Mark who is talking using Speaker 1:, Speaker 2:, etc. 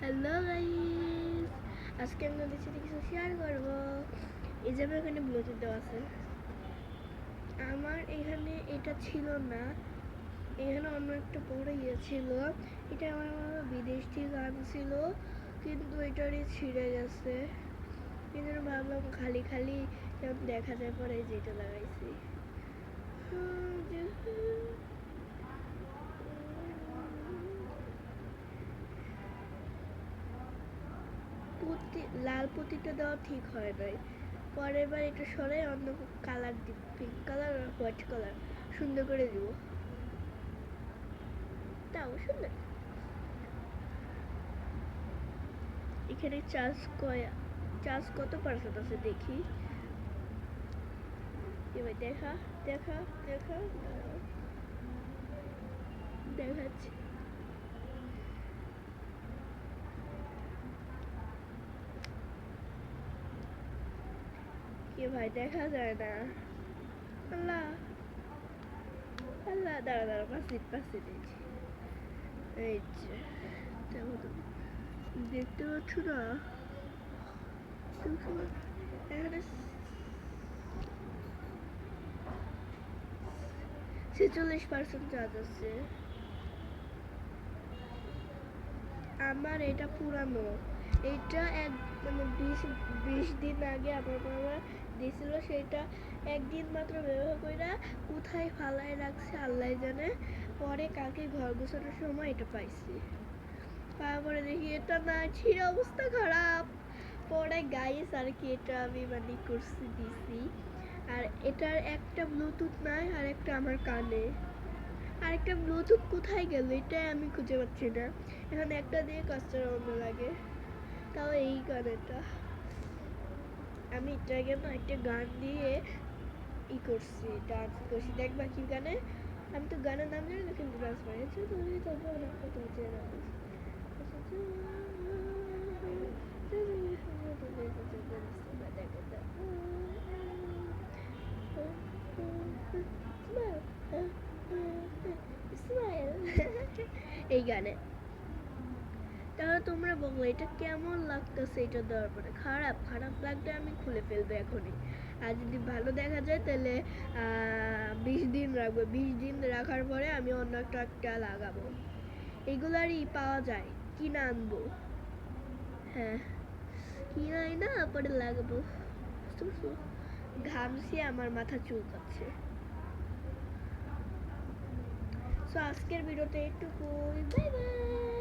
Speaker 1: Hello guys, আজকে আমি আপনাদের সাথে কিছু শেয়ার করব। এই যে আমার এখানে ব্লুটুথ দেওয়া আছে। আমার এখানে এটা ছিল না, এখানে অন্য একটা বড় ইয়ে ছিল। এটা আমার বিদেশ থেকে আনছিল, কিন্তু এটারই ছিঁড়ে গেছে। এই জন্য ভাবলাম খালি খালি দেখা যায় পরে যেটা লাগাইছি। লাল পুঁতিটা দেওয়া ঠিক হয় নাই। পরের বার এটা সরাই অন্য কালার দিব, পিঙ্ক কালার আর হোয়াইট কালার সুন্দর করে দিব। তাও সুন্দর। এখানে চার্জ কত পার্সেন্ট আছে দেখি। এবার দেখা দেখা দেখা দেখাচ্ছি। কি ভাই দেখা যায় না। আল্লাহ আল্লাহ, দাঁড়া দাঁড়া, 5 মিনিট এই যে দেখতে পাচ্ছ না? এখানে 46% চার্জ আছে। আমার এটা পুরানো, এটা এক মানে 20 দিন আগে আমার বাবা দিয়েছিল। সেটা একদিন মাত্র ব্যবহার করে কোথায় ফালায় রাখছে আল্লাহ জানে। পরে কালকে ঘর গোছানোর সময় এটা পাইছি। তারপরে দেখি এটা না, ছিঁড়ে অবস্থা খারাপ। পরে গাইস আর কি এটা আমি মানে করছি দিছি। আর এটার একটা ব্লুটুথ নাই, আর একটা আমার কানে। আরেকটা ব্লুটুথ কোথায় গেল এটাই আমি খুঁজে পাচ্ছি না। এখানে একটা দিয়ে কাজটা অন্য লাগে। তাও এই গানেটা আমি এটাকে না একটা গান দিয়ে করছি, ডান্স করছি। দেখবা কি গানে? আমি তো গানের নাম জানি না, কিন্তু ডান্স বানিয়েছি। তুমি তবে অনেক কথা চেনা এই গানে। তাহলে তোমরা বলো এটা কেমন লাগতেছে? এটা দেওয়ার পরে খারাপ খারাপ লাগলে আমি খুলে ফেলবো এখনই। আর যদি ভালো দেখা যায় তাহলে 20 দিন রাখবো। 20 দিন রাখার পরে আমি অন্য একটা লাগাবো। এগুলারই পাওয়া যায়, কিনে আনবো। হ্যাঁ, কিনাই না, পরে লাগাবো। ঘামছি, আমার মাথা চুলকাচ্ছে। সো আজকের ভিডিওতে এইটুকুই। Bye bye.